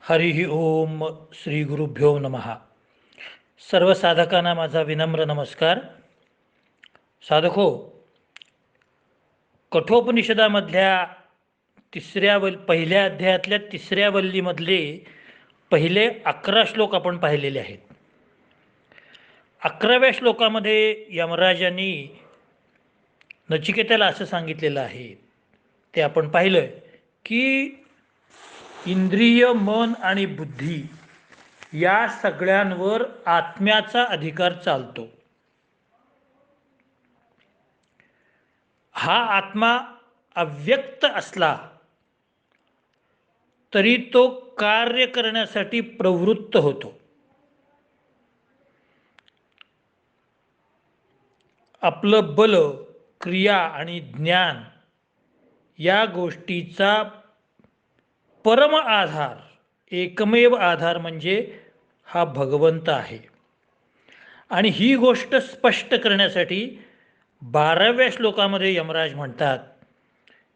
हरिः ओम श्री गुरुभ्यो नमः. सर्व साधकांना माझा विनम्र नमस्कार. साधको, कठोपनिषदामधल्या पहिल्या अध्यायातल्या तिसऱ्या वल्लीमधले पहिले 11 श्लोक आपण पाहिलेले आहेत. 11व्या श्लोकामध्ये यमराजांनी नचिकेताला असं सांगितलेलं आहे, ते आपण पाहिलं की इंद्रिय, मन आणि बुद्धी या सगळ्यांवर आत्म्याचा अधिकार चालतो. हा आत्मा अव्यक्त असला तरी तो कार्य करण्यासाठी प्रवृत्त होतो. आपलं बल, क्रिया आणि ज्ञान या गोष्टीचा परम आधार, एकमेव आधार म्हणजे हा भगवंत आहे. आणि ही गोष्ट स्पष्ट करण्यासाठी 12व्या श्लोकामध्ये यमराज म्हणतात,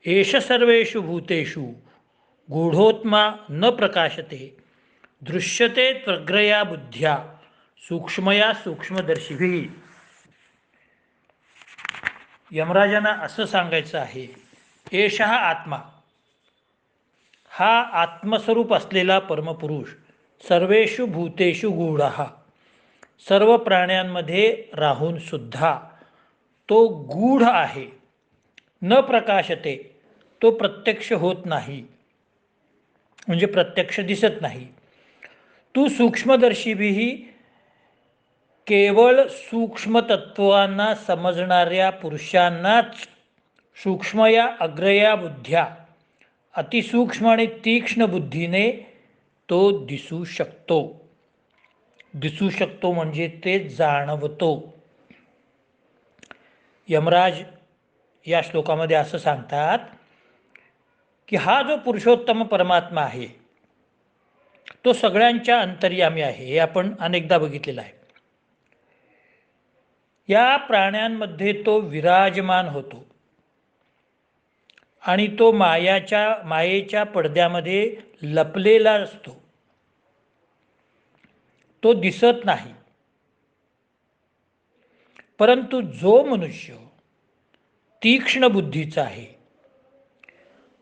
एष सर्वेषु भूतेषु गूढोत्मा न प्रकाशते दृश्यते त्वग्रया बुद्ध्या सूक्ष्मया सूक्ष्मदर्शिभिः. यमराजांना असं सांगायचं आहे, एषः आत्मा, हा आत्मस्वरूप असलेला परमपुरुष सर्वेषु भूतेषु गूढः, सर्व प्राण्यांमध्ये राहून सुद्धा तो गूढ आहे. न प्रकाशते, तो प्रत्यक्ष होत नाही, म्हणजे प्रत्यक्ष दिसत नाही. तू सूक्ष्मदर्शीभिही, केवळ सूक्ष्मतत्वांना समजणाऱ्या पुरुषांनाच सूक्ष्मया अग्रया बुद्ध्या, अतिसूक्ष्म आणि तीक्ष्ण बुद्धीने तो दिसू शकतो. दिसू शकतो म्हणजे ते जाणवतो. यमराज या श्लोकामध्ये असं सांगतात की हा जो पुरुषोत्तम परमात्मा आहे तो सगळ्यांच्या अंतर्यामी आहे. हे आपण अनेकदा बघितलेलं आहे. या प्राण्यांमध्ये तो विराजमान होतो आणि तो मायेच्या पडद्यामध्ये लपलेला असतो. तो दिसत नाही. परंतु जो मनुष्य तीक्ष्ण बुद्धीचा आहे,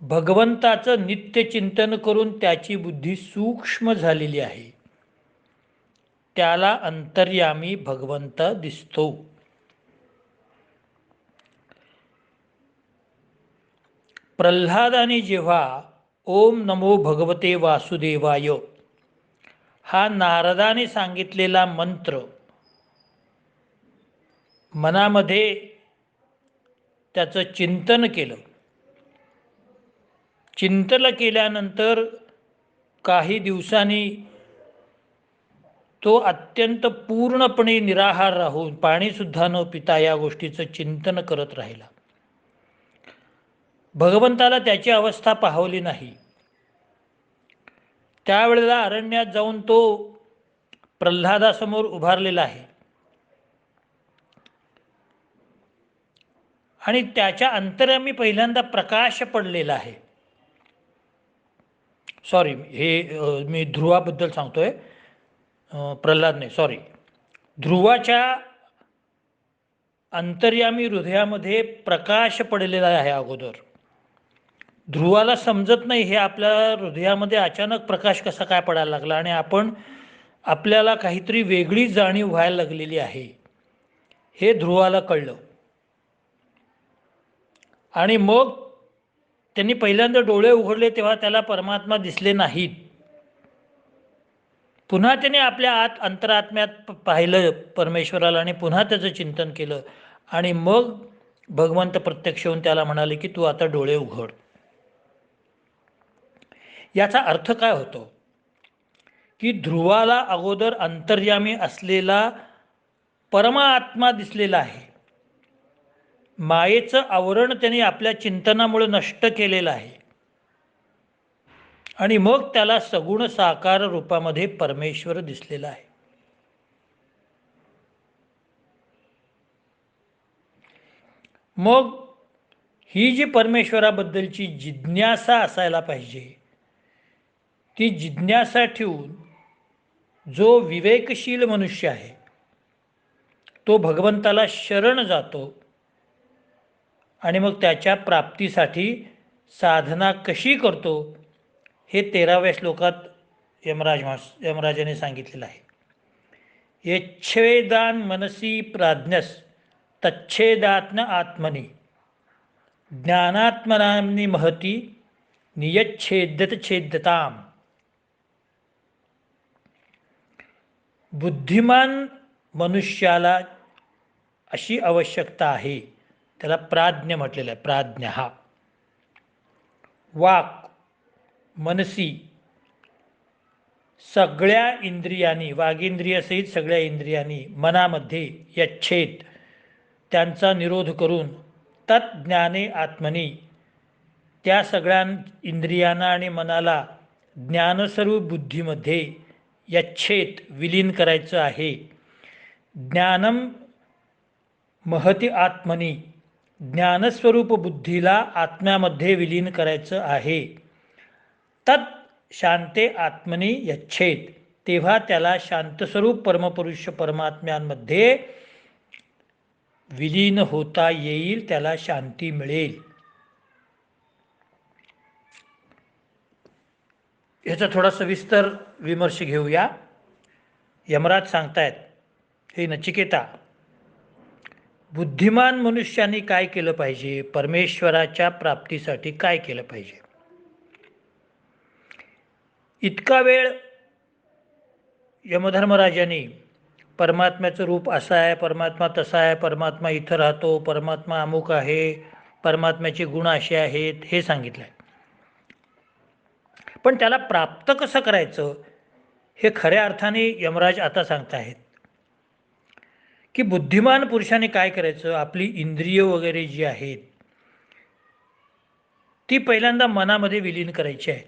भगवंताचं नित्य चिंतन करून त्याची बुद्धी सूक्ष्म झालेली आहे, त्याला अंतर्यामी भगवंत दिसतो. प्रल्हादाने जेव्हा ओम नमो भगवते वासुदेवाय हा नारदाने सांगितलेला मंत्र मनामध्ये त्याचं चिंतन केलं, चिंतन केल्यानंतर काही दिवसांनी तो अत्यंत पूर्णपणे निराहार राहून, पाणीसुद्धा न पिता या गोष्टीचं चिंतन करत राहिला. भगवंताला त्याची अवस्था पाहवली नाही. त्यावेळेला अरण्यात जाऊन तो प्रल्हादासमोर उभारलेला आहे आणि त्याच्या अंतर्यामी पहिल्यांदा प्रकाश पडलेला आहे. सॉरी, हे मी ध्रुवाबद्दल सांगतोय, प्रल्हाद नाही, सॉरी. ध्रुवाच्या अंतर्यामी हृदयामध्ये प्रकाश पडलेला आहे अगोदर. ध्रुवाला समजत नाही हे आपल्या हृदयामध्ये अचानक प्रकाश कसा काय पडायला लागला आणि आपल्याला काहीतरी वेगळी जाणीव व्हायला लागलेली आहे, हे ध्रुवाला कळलं. आणि मग त्यांनी पहिल्यांदा डोळे उघडले तेव्हा त्याला परमात्मा दिसले नाहीत. पुन्हा त्याने आपल्या अंतरात्म्यात पाहिलं परमेश्वराला आणि पुन्हा त्याचं चिंतन केलं आणि मग भगवंत प्रत्यक्ष होऊन त्याला म्हणाले की तू आता डोळे उघड. याचा अर्थ काय होतो की ध्रुवाला अगोदर अंतर्यामी असलेला परमात्मा दिसलेला आहे. मायेचं आवरण त्यांनी आपल्या चिंतनामुळे नष्ट केलेलं आहे आणि मग त्याला सगुण साकार रूपामध्ये परमेश्वर दिसलेला आहे. मग ही जी परमेश्वराबद्दलची जिज्ञासा असायला पाहिजे ती जिज्ञासा ठेवून जो विवेकशील मनुष्य आहे तो भगवंताला शरण जातो आणि मग त्याच्या प्राप्तीसाठी साधना कशी करतो हे 13व्या श्लोकात यमराजाने सांगितलेलं आहे. यच्छेदान मनसी प्राज्ञस तच्छेदात्न आत्मनी ज्ञानात्मनाम्नी महती नियच्छेद्यत छेद्यताम. बुद्धिमान मनुष्याला अशी आवश्यकता आहे, त्याला प्राज्ञ म्हटलेलं आहे. प्राज्ञ हा वाक मनसी सगळ्या इंद्रियांनी, वागेंद्रियासहित सगळ्या इंद्रियांनी मनामध्ये यच्छेद त्यांचा निरोध करून तज्ज्ञाने आत्मनी त्या सगळ्या इंद्रियांना आणि मनाला ज्ञानस्वरूप बुद्धीमध्ये यच्छेद विलीन करायचं आहे. ज्ञानम महती आत्मनी ज्ञानस्वरूप बुद्धीला आत्म्यामध्ये विलीन करायचं आहे. तत् शांते आत्मनी यच्छेद तेव्हा त्याला शांतस्वरूप परमपुरुष परमात्म्यांमध्ये विलीन होता येईल, त्याला शांती मिळेल. याचा थोडा सविस्तर विमर्श घेऊया. यमराज सांगतायत, हे नचिकेता, बुद्धिमान मनुष्याने काय केलं पाहिजे, परमेश्वराच्या प्राप्तीसाठी काय केलं पाहिजे. इतका वेळ यमधर्मराजाने परमात्म्याचं रूप असं आहे, परमात्मा तसा आहे, परमात्मा इथं राहतो, परमात्मा अमुक आहे, परमात्म्याचे गुण असे आहेत हे सांगितलं आहे. पण त्याला प्राप्त कसं करायचं हे खऱ्या अर्थाने यमराज आता सांगताहेत की बुद्धिमान पुरुषाने काय करायचं, आपली इंद्रिय वगैरे जी आहेत ती पहिल्यांदा मनामध्ये विलीन करायची आहे.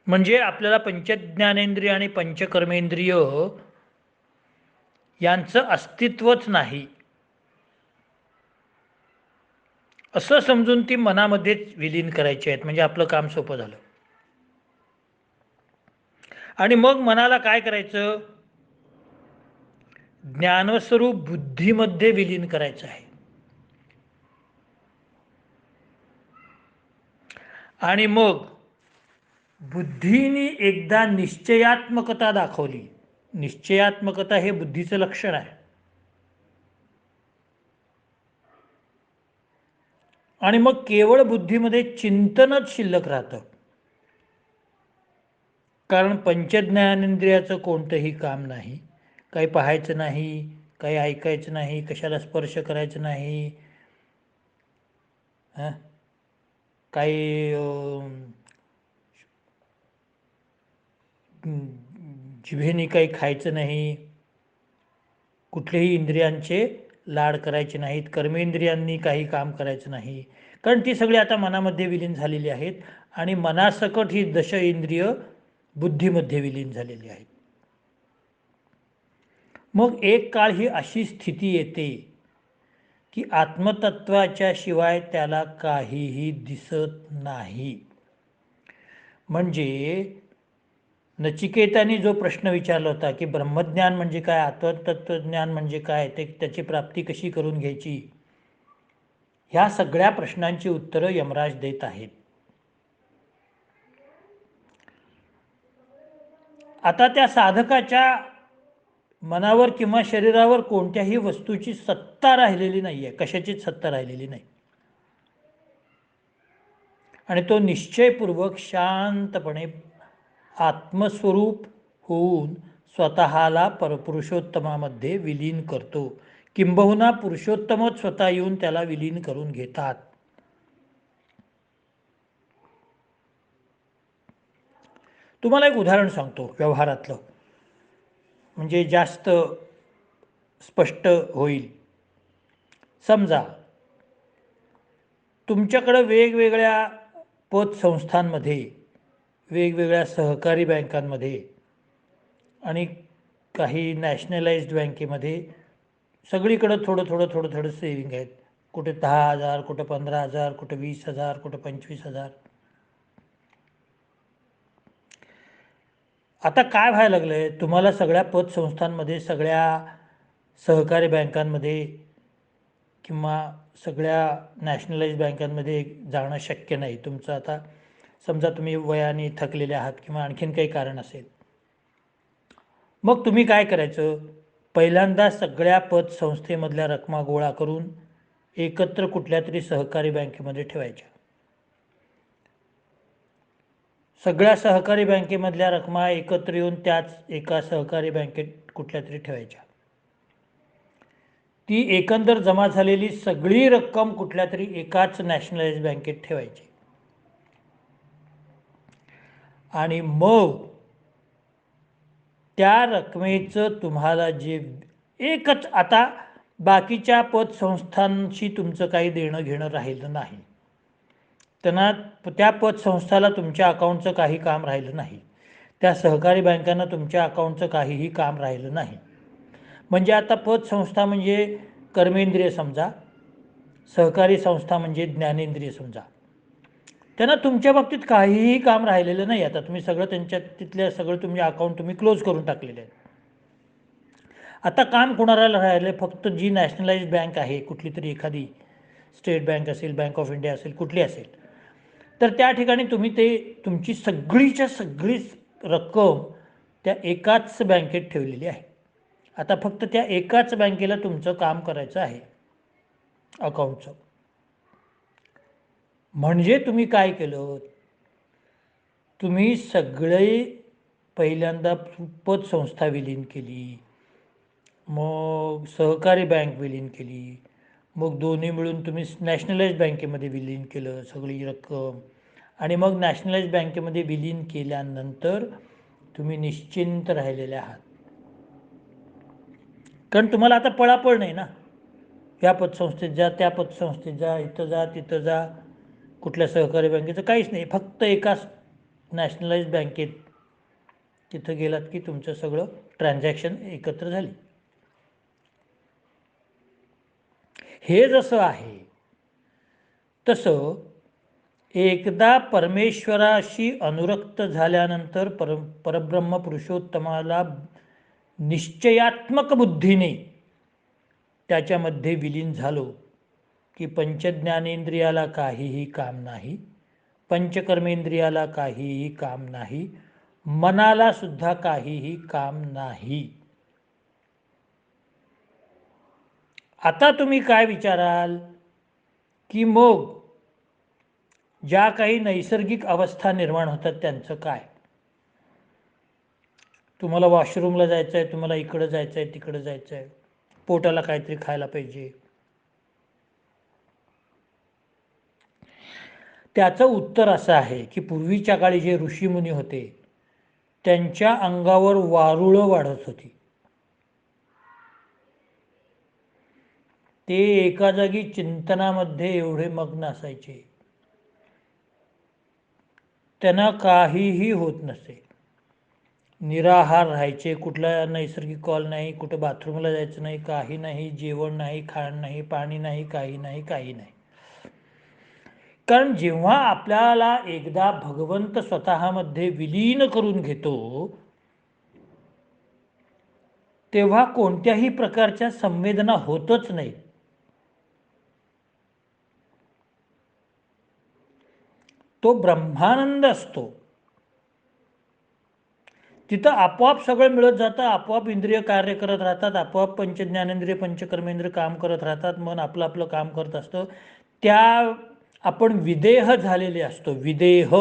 म्हणजे आपल्याला पंचज्ञानेंद्रिय आणि पंचकर्मेंद्रिय यांचं अस्तित्वच नाही असं समजून ती मनामध्येच विलीन करायची आहेत. म्हणजे आपलं काम सोपं झालं. आणि मग मनाला काय करायचं, ज्ञानस्वरूप बुद्धीमध्ये विलीन करायचं आहे. आणि मग बुद्धीने एकदा निश्चयात्मकता दाखवली. निश्चयात्मकता हे बुद्धीचं लक्षण आहे. आणि मग केवळ बुद्धीमध्ये चिंतनच शिल्लक राहतं. कारण पंचज्ञानेंद्रियाचं कोणतंही काम नाही, काही पाहायचं नाही, काही ऐकायचं नाही, कशाला स्पर्श करायचं नाही, काही जिभेने काही खायचं नाही, कुठलेही इंद्रियांचे लाड करायचे नाहीत, कर्मेंद्रियांनी काही काम करायचं नाही, कारण ती सगळी आता मनामध्ये विलीन झालेली आहेत. आणि मनासकट ही दश इंद्रिय बुद्धीमध्ये विलीन झालेली आहेत. मग एक काळ ही अशी स्थिती येते की आत्मतत्वाच्या शिवाय त्याला काहीही दिसत नाही. म्हणजे नचिकेताने जो प्रश्न विचारला होता की ब्रह्मज्ञान म्हणजे काय, आत्मतत्वज्ञान म्हणजे काय, त्याची प्राप्ती कशी करून घ्यायची, ह्या सगळ्या प्रश्नांची उत्तरं यमराज देत आहेत. आता त्या साधकाच्या मनावर किंवा शरीरावर कोणत्याही वस्तूची सत्ता राहिलेली नाही आहे, कशाचीच सत्ता राहिलेली नाही. आणि तो निश्चयपूर्वक शांतपणे आत्मस्वरूप होऊन स्वतःला परपुरुषोत्तमामध्ये विलीन करतो. किंबहुना पुरुषोत्तमच स्वतः येऊन त्याला विलीन करून घेतात. तुम्हाला एक उदाहरण सांगतो व्यवहारातलं, म्हणजे जास्त स्पष्ट होईल. समजा तुमच्याकडं वेगवेगळ्या पतसंस्थांमध्ये, वेगवेगळ्या सहकारी बँकांमध्ये आणि काही नॅशनलाइज्ड बँकेमध्ये सगळीकडं थोडं थोडं थोडं थोडं सेविंग आहेत. कुठे 10,000, कुठं 15,000, कुठं 20,000, कुठं 25,000. आता काय व्हायला लागलं आहे, तुम्हाला सगळ्या पतसंस्थांमध्ये, सगळ्या सहकारी बँकांमध्ये किंवा सगळ्या नॅशनलाइज बँकांमध्ये जाणं शक्य नाही. तुमचं आता समजा तुम्ही वयाने थकलेले आहात किंवा आणखीन काही कारण असेल, मग तुम्ही काय करायचं, पहिल्यांदा सगळ्या पतसंस्थेमधल्या रकमा गोळा करून एकत्र कुठल्या तरी सहकारी बँकेमध्ये ठेवायच्या. सगळ्या सहकारी बँकेमधल्या रकमा एकत्र येऊन त्याच एका सहकारी बँकेत कुठल्या तरी ठेवायच्या. ती एकंदर जमा झालेली सगळी रक्कम कुठल्या तरी एकाच नॅशनलाइज बँकेत ठेवायची. आणि मग त्या रकमेचं तुम्हाला जे एकच, आता बाकीच्या पतसंस्थांशी तुमचं काही देणं घेणं राहिलं नाही, त्यांना त्या पतसंस्थाला तुमच्या अकाउंटचं काही काम राहिलं नाही, त्या सहकारी बँकांना तुमच्या अकाउंटचं काहीही काम राहिलं नाही. म्हणजे आता पतसंस्था म्हणजे कर्मेंद्रिय समजा, सहकारी संस्था म्हणजे ज्ञानेंद्रिय समजा, त्यांना तुमच्या बाबतीत काहीही काम राहिलेलं नाही. आता तुम्ही सगळं त्यांच्या तिथल्या सगळं तुमचे अकाउंट तुम्ही क्लोज करून टाकलेले आहेत. आता काम कोणाला राहिलं, फक्त जी नॅशनलाइज बँक आहे, कुठली तरी एखादी स्टेट बँक असेल, बँक ऑफ इंडिया असेल, कुठली असेल, तर त्या ठिकाणी तुम्ही ते तुमची सगळीच्या सगळीच रक्कम त्या एकाच बँकेत ठेवलेली आहे. आता फक्त त्या एकाच बँकेला तुमचं काम करायचं आहे अकाउंटचं. म्हणजे तुम्ही काय केलं, तुम्ही सगळे पहिल्यांदा पतसंस्था विलीन केली, मग सहकारी बँक विलीन केली, मग दोन्ही मिळून तुम्ही नॅशनलाइज बँकेमध्ये विलीन केलं सगळी रक्कम, आणि मग नॅशनलाइज बँकेमध्ये विलीन केल्यानंतर तुम्ही निश्चिंत राहिलेले आहात. कारण तुम्हाला आता पळापळ नाही ना, या पतसंस्थेत जा, त्या पतसंस्थेत जा, इथं जा, तिथं जा, कुठल्या सहकारी बँकेचं काहीच नाही. फक्त एका नॅशनलाइज बँकेत तिथं गेलात की तुमचं सगळं ट्रान्झॅक्शन एकत्र झाली. हे जसं आहे तसं एकदा परमेश्वराशी अनुरक्त झाल्यानंतर परब्रह्म पुरुषोत्तमाला निश्चयात्मक बुद्धीने त्याच्यामध्ये विलीन झालो की पंचज्ञानेंद्रियाला काहीही काम नाही, पंचकर्मेंद्रियाला काहीही काम नाही, मनाला सुद्धा काहीही काम नाही. आता तुम्ही काय विचाराल की मग ज्या काही नैसर्गिक अवस्था निर्माण होतात त्यांचं काय, तुम्हाला वॉशरूमला जायचं आहे, तुम्हाला इकडं जायचं आहे, तिकडं जायचं आहे, पोटाला काहीतरी खायला पाहिजे, त्याचं उत्तर असं आहे की पूर्वीच्या काळी जे ऋषीमुनी होते त्यांच्या अंगावर वारुळं वाढत होती. ते एका जागी चिंतनामध्ये एवढे मग्न असायचे, त्यांना काहीही होत नसे, निराहार राहायचे, कुठला नैसर्गिक कॉल नाही, कुठं बाथरूमला जायचं नाही, काही नाही, जेवण नाही, खाण नाही, पाणी नाही, काही नाही, काही नाही. कारण जेव्हा आपल्याला एकदा भगवंत स्वतःमध्ये विलीन करून घेतो तेव्हा कोणत्याही प्रकारच्या संवेदना होतच नाही. तो ब्रह्मानंद असतो. तिथं आपोआप सगळं मिळत जातं, आपोआप इंद्रिय कार्य करत राहतात, आपोआप पंचज्ञानेंद्रिय पंचकर्मेंद्रिय काम करत राहतात, मन आपलं आपलं काम करत असतं. त्या आपण विदेह झालेले असतो. विदेह,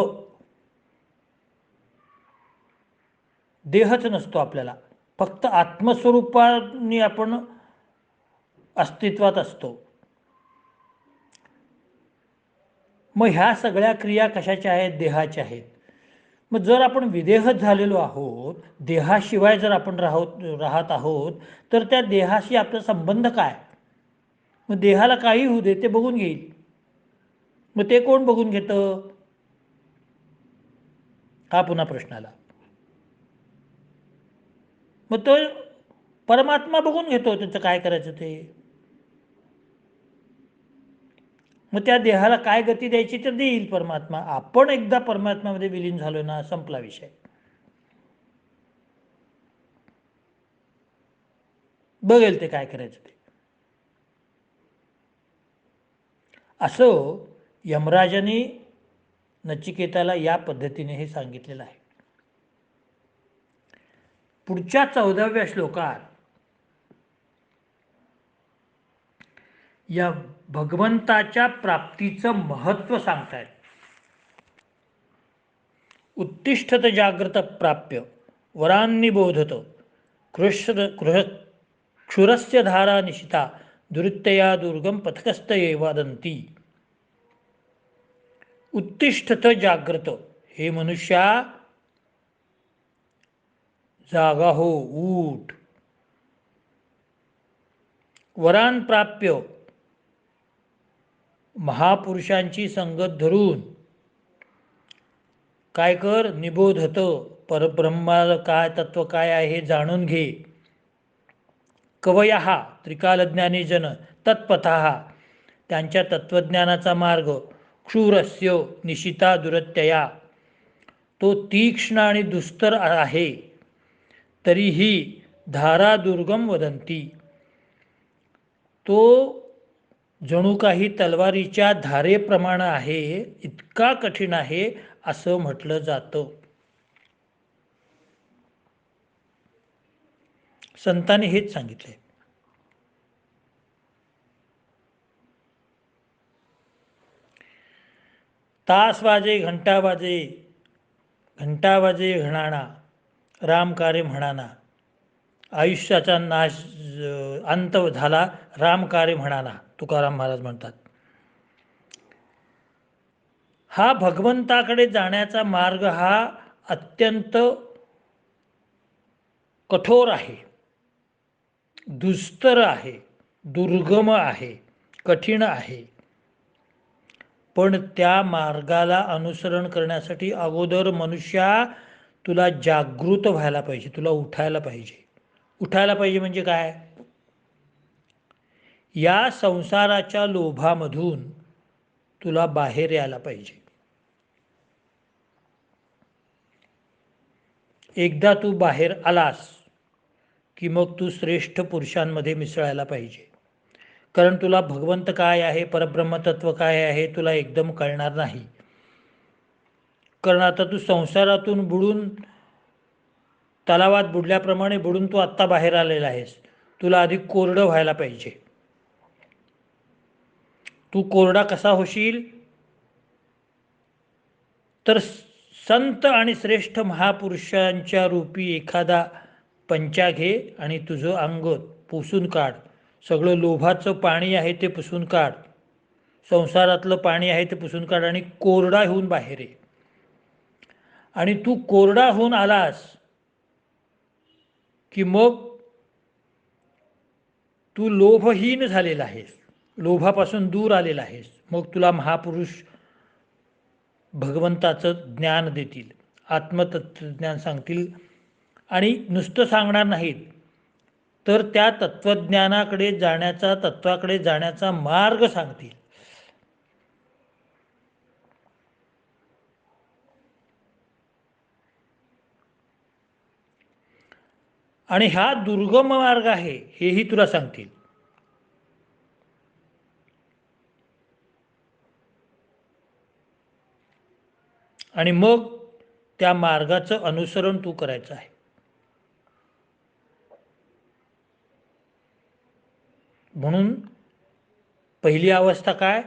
देहच नसतो आपल्याला, फक्त आत्मस्वरूपाने आपण अस्तित्वात असतो. मग ह्या सगळ्या क्रिया कशाच्या आहेत, देहाच्या आहेत. मग जर आपण विदेह झालेलो आहोत, देहाशिवाय जर आपण राहत आहोत, तर त्या देहाशी आपला संबंध काय. मग देहाला काही होऊ दे, ते बघून घेईल. मग ते कोण बघून घेतं, हा पुन्हा प्रश्न आला. मग तो परमात्मा बघून घेतो त्याचं काय करायचं ते. मग त्या देहाला काय गती द्यायची तर देईल परमात्मा. आपण एकदा परमात्म्यामध्ये विलीन झालो ना, संपला विषय. बघेल ते काय करायचं ते. असं यमराजाने नचिकेताला या पद्धतीने हे सांगितलेलं आहे. पुढच्या 14व्या श्लोकात या भगवंताच्या प्राप्तीचं महत्त्व सांगतायत. उत्तिष्ठत जागृत प्राप्य वरान्निबोधत क्षुरस्य धारा निशिता दुरितया दुर्गम पथकस्तये वदंती. उत्तिष्ठत जागृत, हे मनुष्या जागा हो, ऊठ. वरान प्राप्य, महापुरुषांची संगत धरून काय कर, निबोधत, परब्रह्मा काय तत्व काय आहे हे जाणून घे. कवयः त्रिकालज्ञानी जन तत्पथः, त्यांच्या तत्वज्ञानाचा मार्ग. क्षुरस्य निशिता दुरत्यया, तो तीक्ष्ण आणि दुस्तर आहे. तरीही धारा दुर्गम वदंती, तो जणू काही तलवारीच्या धारेप्रमाणे आहे, इतका कठीण आहे असं म्हटलं जातं. संतांनी हेच सांगितले. तास वाजे घंटा वाजे, घंटा वाजे घणाना, राम कार्य म्हणाना. आयुष्याचा नाश अंत झाला, राम कार्य म्हणाना, तुकाराम महाराज म्हणतात. हा भगवंताकडे जाण्याचा मार्ग हा अत्यंत कठोर आहे, दुस्तर आहे, दुर्गम आहे, कठीण आहे. पण त्या मार्गाला अनुसरण करण्यासाठी अगोदर मनुष्या तुला जागृत व्हायला पाहिजे, तुला उठायला पाहिजे. उठायला पाहिजे म्हणजे काय? या संसाराच्या लोभामधून तुला बाहेर यायला पाहिजे. एकदा तू बाहेर आलास की मग तू श्रेष्ठ पुरुषांमध्ये मिसळायला पाहिजे. कारण तुला भगवंत काय आहे, परब्रह्मतत्व काय आहे तुला एकदम कळणार नाही. कारण आता तू संसारातून बुडून, तलावात बुडल्याप्रमाणे बुडून तू आत्ता बाहेर आलेला आहेस. तुला आधी कोरडं व्हायला पाहिजे. तू कोरडा कसा होशील? तर संत आणि श्रेष्ठ महापुरुषांच्या रूपी एखादा पंचा घे आणि तुझं अंग पुसून काढ. सगळं लोभाचं पाणी आहे ते पुसून काढ, संसारातलं पाणी आहे ते पुसून काढ आणि कोरडा होऊन बाहेर ये. आणि तू कोरडा होऊन आलास की मग तू लोभहीन झालेला आहेस, लोभापासून दूर आलेला आहेस. मग तुला महापुरुष भगवंताचं ज्ञान देतील, आत्मतत्वज्ञान सांगतील. आणि नुसतं सांगणार नाहीत तर त्या तत्वज्ञानाकडे जाण्याचा, तत्वाकडे जाण्याचा मार्ग सांगतील. आणि हा दुर्गम मार्ग आहे हेही तुला सांगतील. आणि मग त्या मार्गाचं अनुसरण तू करायचं आहे. म्हणून पहिली अवस्था काय?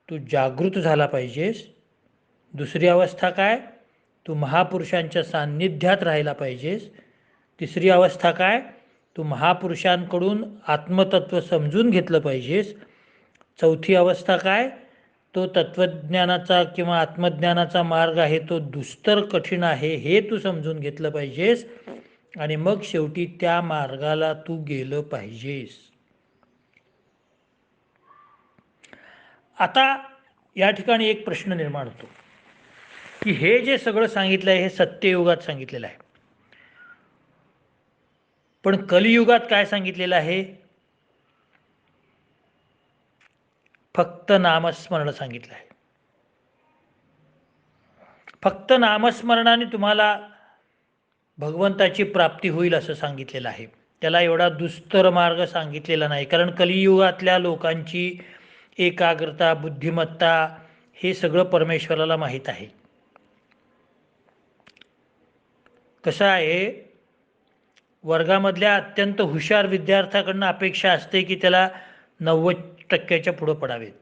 तू जागृत झाला पाहिजेस. दुसरी अवस्था काय? तू महापुरुषांच्या सान्निध्यात राहायला पाहिजेस. तिसरी अवस्था काय? तू महापुरुषांकडून आत्मतत्व समजून घेतलं पाहिजेस. चौथी अवस्था काय? तो तत्वज्ञानाचा किंवा आत्मज्ञानाचा मार्ग आहे तो दुस्तर कठीण आहे हे तू समजून घेतलं पाहिजेस. आणि मग शेवटी त्या मार्गाला तू गेलं पाहिजेस. आता या ठिकाणी एक प्रश्न निर्माण होतो की हे जे सगळं सांगितलं आहे हे सत्ययुगात सांगितलेलं आहे, पण कलियुगात काय सांगितलेलं आहे? फक्त नामस्मरण सांगितलं आहे. फक्त नामस्मरणाने तुम्हाला भगवंताची प्राप्ती होईल असं सांगितलेलं आहे. त्याला एवढा दुस्तर मार्ग सांगितलेला नाही. कारण कलियुगातल्या लोकांची एकाग्रता, बुद्धिमत्ता हे सगळं परमेश्वराला माहीत आहे. कसं आहे, वर्गामधल्या अत्यंत हुशार विद्यार्थ्याकडनं अपेक्षा असते की त्याला 90% पुढं पडावेत.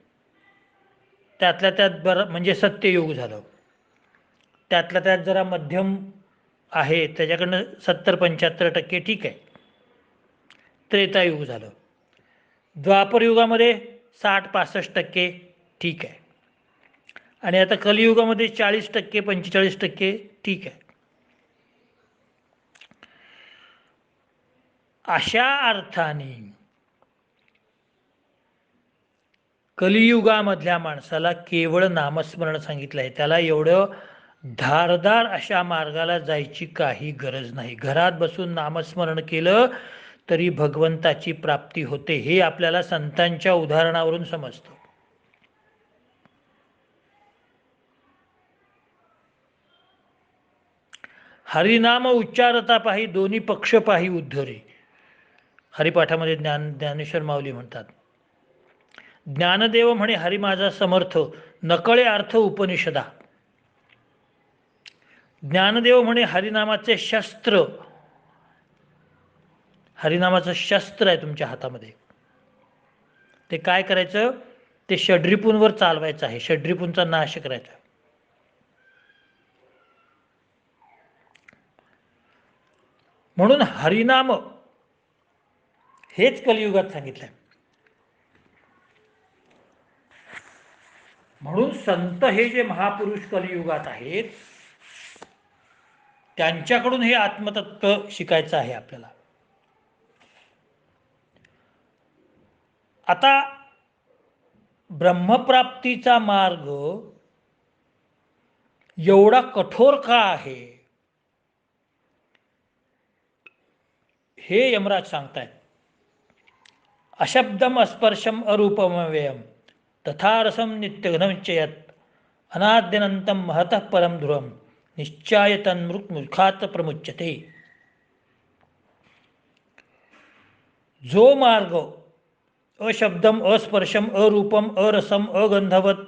त्यातल्या त्यात बरं म्हणजे सत्ययुग झालं. त्यातल्या त्यात जरा मध्यम आहे त्याच्याकडनं 70-75% ठीक आहे. त्रेतायुग झालं. द्वापरयुगामध्ये 60-65% ठीक आहे. आणि आता कलियुगामध्ये 40%-45% ठीक आहे. अशा अर्थाने कलियुगामधल्या माणसाला केवळ नामस्मरण सांगितलं आहे. त्याला एवढं धारदार अशा मार्गाला जायची काही गरज नाही. घरात बसून नामस्मरण केलं तरी भगवंताची प्राप्ती होते, हे आपल्याला संतांच्या उदाहरणावरून समजतं. हरिनाम उच्चारता पाही दोन्ही पक्ष पाही उद्धरी. हरिपाठामध्ये ज्ञानेश्वर माऊली म्हणतात, ज्ञानदेव म्हणे हरी माझा समर्थ, नकळे अर्थ उपनिषदा. ज्ञानदेव म्हणे हरिनामाचे शस्त्र, हरिनामाचं शस्त्र आहे तुमच्या हातामध्ये. ते काय करायचं, ते षड्रिपूंवर चालवायचं आहे, षड्रिपूंचा नाश करायचा. म्हणून हरिनाम हेच कलियुगात सांगितलंय. म्हणून संत हे जे महापुरुष कलियुगात आहेत त्यांच्याकडून हे आत्मतत्व शिकायचं आहे आपल्याला. आता ब्रह्मप्राप्तीचा मार्ग एवढा कठोर का आहे हे यमराज सांगतायत. अशब्दम अस्पर्शम अरूपमव्ययम तथा रसम नित्यघनमिच्चयत अनाद्यनंतम महतः परम ध्रुवम निश्चाय तन्मृत मूर्खात प्रमुच्यते. जो मार्ग अशब्दम अस्पर्शम अरूपम अरसम अगंधवत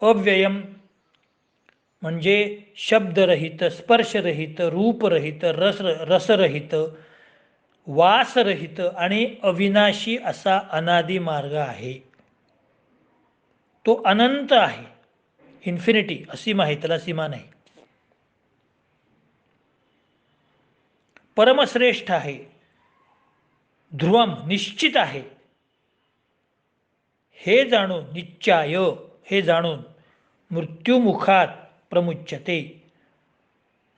अव्ययम म्हणजे शब्दरहित, स्पर्शरहित, रूपरहित, रसरहित, वासरहित आणि अविनाशी असा अनादी मार्ग आहे. तो अनंत आहे, इन्फिनिटी, असीम आहे, त्याला सीमा नाही. परमश्रेष्ठ आहे, ध्रुवम निश्चित आहे. हे जाणून निश्चाय, हे जाणून मृत्युमुखात प्रमुच्यते,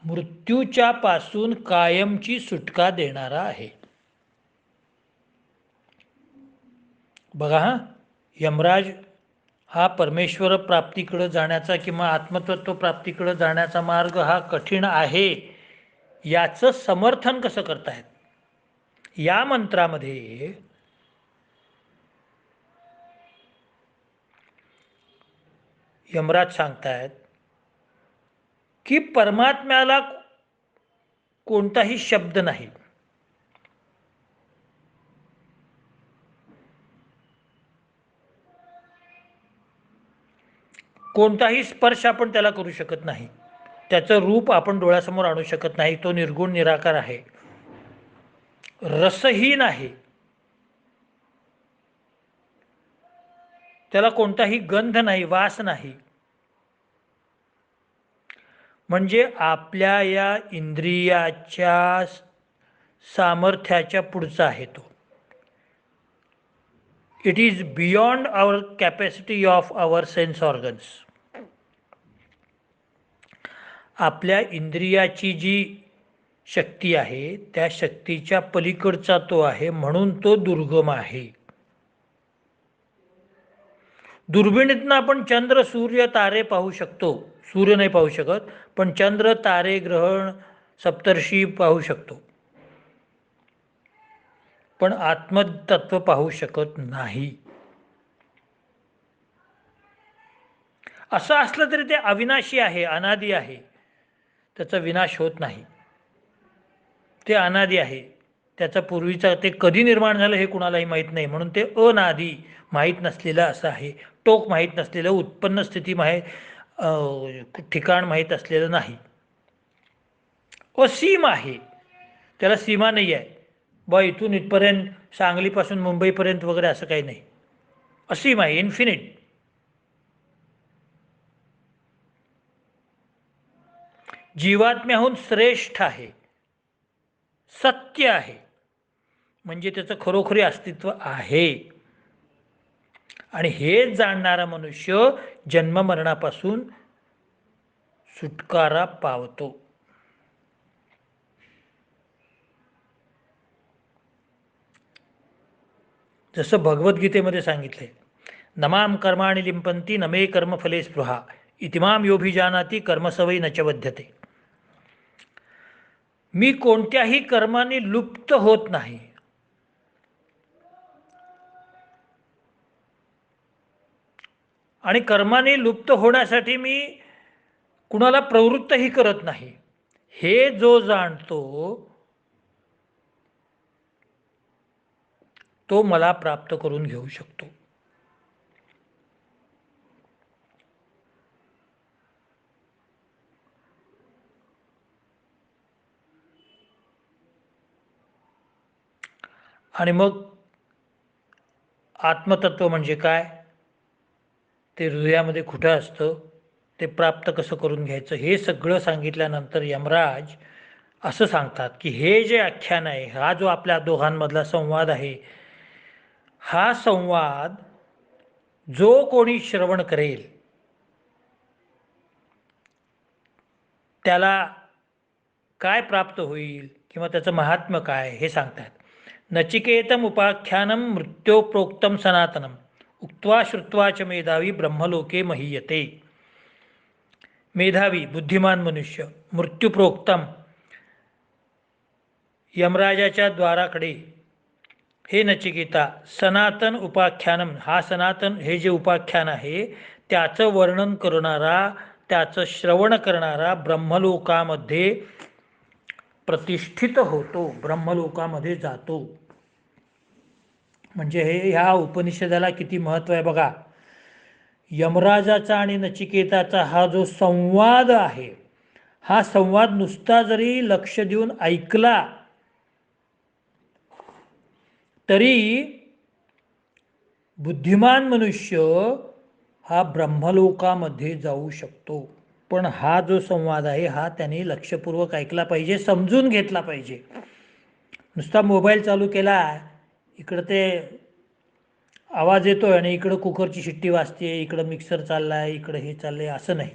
मृत्यूच्या पासून कायमची सुटका देणारा आहे. बघा हा, यमराज हा परमेश्वर प्राप्तीकडे जाण्याचा किंवा आत्मतत्व प्राप्तीकडे जाण्याचा मार्ग हा कठीण आहे याचं समर्थन कसं करतायत. या मंत्रामध्ये यमराज सांगतायत की परमात्म्याला कोणताही शब्द नाही, कोणताही स्पर्श आपण त्याला करू शकत नाही, त्याचं रूप आपण डोळ्यासमोर आणू शकत नाही. तो निर्गुण निराकार आहे, रसहीन आहे, त्याला कोणताही गंध नाही, वास नाही. म्हणजे आपल्या या इंद्रियाच्या सामर्थ्याच्या पुढचा आहे तो. It is beyond our capacity of our sense organs. आपल्या इंद्रियाची जी शक्ती आहे त्या शक्तीच्या पलीकडचा तो आहे, म्हणून तो दुर्गम आहे. दुर्बिणीतनं आपण चंद्र, सूर्य, तारे पाहू शकतो. सूर्य नाही पाहू शकत, पण चंद्र, तारे, ग्रहण, सप्तर्षी पाहू शकतो, पण आत्मतत्व पाहू शकत नाही. असं असलं तरी ते अविनाशी आहे, अनादी आहे, त्याचा विनाश होत नाही, ते अनादी आहे. त्याचा पूर्वीचा ते कधी निर्माण झालं हे कुणालाही माहीत नाही, म्हणून ते अनादी माहीत नसलेलं असं आहे. टोक माहीत नसलेलं, उत्पन्न स्थिती ठिकाण माहीत असलेलं नाही. असीम आहे, त्याला सीमा नाही आहे. इथून इथपर्यंत, सांगलीपासून मुंबईपर्यंत वगैरे असं काही नाही. असीम आहे, इन्फिनिट. जीवात्म्याहून श्रेष्ठ आहे, सत्य आहे, म्हणजे त्याचं खरोखरी अस्तित्व आहे. आणि हेच जाणणारा मनुष्य जन्ममरणापासून सुटकारा पावतो. जसं भगवद्गीतेमध्ये सांगितले, नमाम कर्माणि लिंपंती नमे कर्मफले स्पृहा इतिमाम योभिजानाती कर्मसवै न च बध्यते. मी कोणत्याही कर्माने लुप्त होत नाही. आणि कर्माने लुप्त होण्यासाठी मी कुणाला प्रवृत्तही करत नाही. हे जो जाणतो तो मला प्राप्त करून घेऊ शकतो. आणि मग आत्मतत्व म्हणजे काय, ते हृदयामध्ये कुठं असतं, ते प्राप्त कसं करून घ्यायचं, हे सगळं सांगितल्यानंतर यमराज असं सांगतात की हे जे आख्यान आहे, हा जो आपल्या दोघांमधला संवाद आहे, हा संवाद जो कोणी श्रवण करेल त्याला काय प्राप्त होईल किंवा त्याचं महात्म्य काय हे सांगतात. नचिकेतम उपाख्यानम मृत्यो प्रोक्तम सनातनम उक्त्वा श्रुत्वा च मेधावी ब्रह्मलोके महीयते. मेधावी बुद्धिमान मनुष्य, मृत्यूप्रोक्तम यमराजाच्या द्वाराकडे, हे नचिकेता सनातन उपाख्यानम, हा सनातन हे जे उपाख्यान आहे त्याचं वर्णन करणारा, त्याचं श्रवण करणारा ब्रह्मलोकामध्ये प्रतिष्ठित होतो, ब्रह्मलोकामध्ये जातो. म्हणजे ह्या उपनिषदाला किती महत्त्व आहे बघा. यमराजाचा आणि नचिकेताचा हा जो संवाद आहे, हा संवाद नुसता जरी लक्ष देऊन ऐकला तरी बुद्धिमान मनुष्य हा ब्रह्मलोकामध्ये जाऊ शकतो. पण हा जो संवाद आहे हा त्याने लक्षपूर्वक ऐकला पाहिजे, समजून घेतला पाहिजे. नुसता मोबाईल चालू केला, इकडं ते आवाज येतोय आणि इकडं कुकरची शिट्टी वाजते, इकडं मिक्सर चाललाय, इकडं हे चाललंय, असं नाही.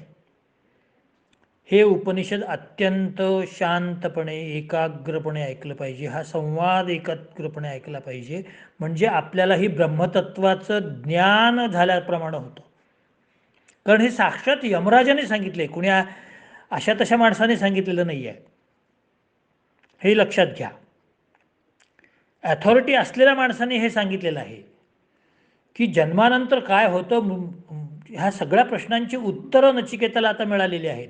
हे उपनिषद अत्यंत शांतपणे एकाग्रपणे ऐकलं पाहिजे. हा संवाद एकाग्रपणे ऐकला पाहिजे, म्हणजे आपल्यालाही ब्रह्मतत्वाचं ज्ञान झाल्याप्रमाणे होतं. कारण हे साक्षात यमराजाने सांगितले, कुणी अशा तशा माणसाने सांगितलेलं नाही आहे, हे लक्षात घ्या. अथॉरिटी असलेल्या माणसाने हे सांगितलेलं आहे की जन्मानंतर काय होतं. ह्या सगळ्या प्रश्नांची उत्तरं नचिकेताला आता मिळालेली आहेत.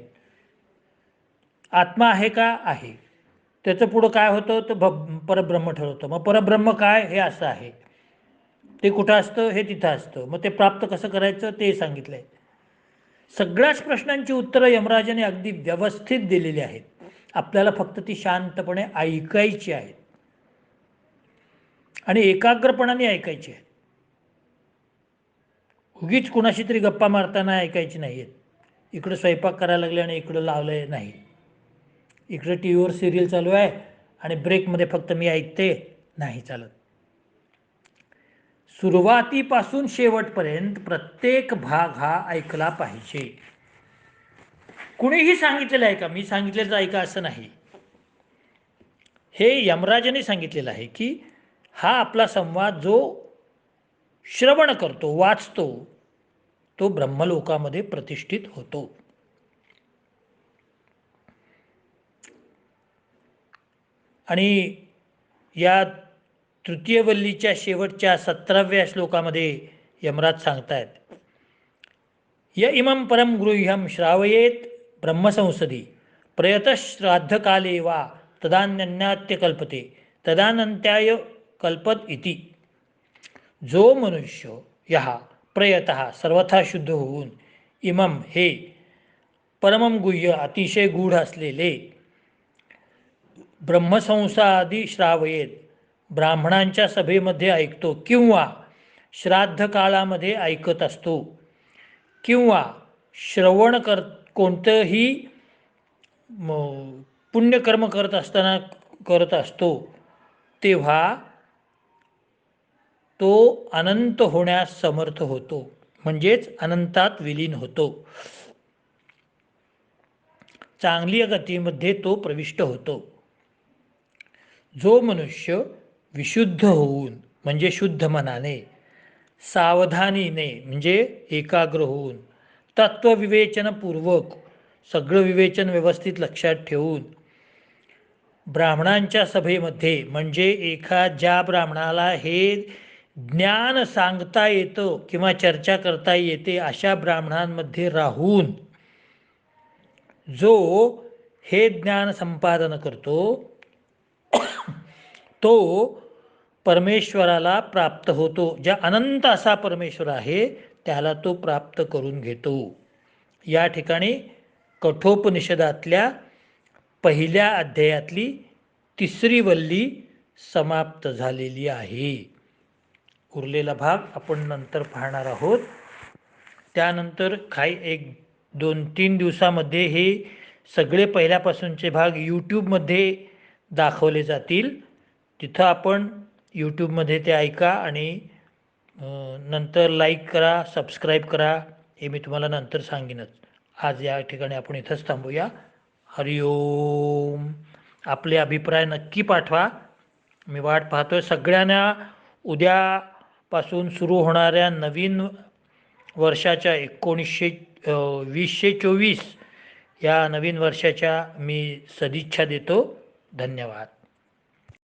आत्मा आहे का, आहे. त्याचं पुढं काय होतं तर परब्रह्म ठरवतं. मग परब्रह्म काय, हे असं आहे. ते कुठं असतं, हे तिथं असतं. मग ते प्राप्त कसं करायचं ते सांगितलंय. सगळ्याच प्रश्नांची उत्तरं यमराजाने अगदी व्यवस्थित दिलेली आहेत. आपल्याला फक्त ती शांतपणे ऐकायची आहेत आणि एकाग्रपणाने ऐकायची आहेत. उगीच कुणाशी तरी गप्पा मारताना ऐकायची नाहीत. इकडं स्वयंपाक करायला लागले आणि इकडं लावलंय नाही. इकडं टी व्हीवर सिरियल चालू आहे आणि ब्रेकमध्ये फक्त मी ऐकते, नाही चालत. सुरुवातीपासून शेवटपर्यंत प्रत्येक भाग हा ऐकला पाहिजे. कुणीही सांगितलेलं आहे का, मी सांगितलेलं ऐका असं नाही. हे यमराजाने सांगितलेलं आहे की हा आपला संवाद जो श्रवण करतो, वाचतो, तो ब्रह्मलोकामध्ये प्रतिष्ठित होतो. आणि या तृतीयवल्लीच्या शेवटच्या 17व्या श्लोकामध्ये यमराज सांगतायत, य इमं परम गृह्यम श्रावयेत ब्रह्मसंसदी प्रयतः श्राद्धकाले वा तदान्यन्यात्य कल्पते तदानंत्याय कल्पत इति. जो मनुष्य यहा प्रयतः सर्वथा शुद्ध होऊन इमम हे परमम गुह्य अतिशय गूढ असलेले ब्रह्मसंसादी श्रावयेत, ब्राह्मणांच्या सभेमध्ये ऐकतो किंवा श्राद्ध काळामध्ये ऐकत असतो किंवा श्रवण कोणतंही पुण्यकर्म करत असतो, तेव्हा तो अनंत होण्यास समर्थ होतो, म्हणजेच अनंतात विलीन होतो. चांगली गतीमध्ये तो प्रविष्ट होतो. जो मनुष्य विशुद्ध होऊन म्हणजे शुद्ध मनाने, सावधानीने म्हणजे एकाग्र होऊन, तत्वविवेचनपूर्वक सगळं विवेचन व्यवस्थित लक्षात ठेवून, ब्राह्मणांच्या सभेमध्ये म्हणजे ज्या ब्राह्मणाला हे ज्ञान सांगता येतं किंवा चर्चा करता येते अशा ब्राह्मणांमध्ये राहून जो हे ज्ञान संपादन करतो तो परमेश्वराला प्राप्त होतो. ज्या अनंत असा परमेश्वर आहे त्याला तो प्राप्त करून घेतो. या ठिकाणी कठोपनिषदातल्या पहिल्या अध्यायातली 3री वल्ली समाप्त झालेली आहे. उरलेला भाग आपण नंतर पाहणार आहोत. त्यानंतर एक 2-3 दिवसामध्ये हे सगळे पहिल्यापासूनचे भाग यूट्यूबमध्ये दाखवले जातील. तिथं आपण यूट्यूबमध्ये ते ऐका आणि नंतर लाईक करा, सबस्क्राईब करा, हे मी तुम्हाला नंतर सांगेनच. आज या ठिकाणी आपण इथंच थांबूया. हरिओम. आपले अभिप्राय नक्की पाठवा, मी वाट पाहतोय. सगळ्यांना उद्यापासून सुरू होणाऱ्या नवीन वर्षाच्या 2024 या नवीन वर्षाच्या मी सदिच्छा देतो. धन्यवाद.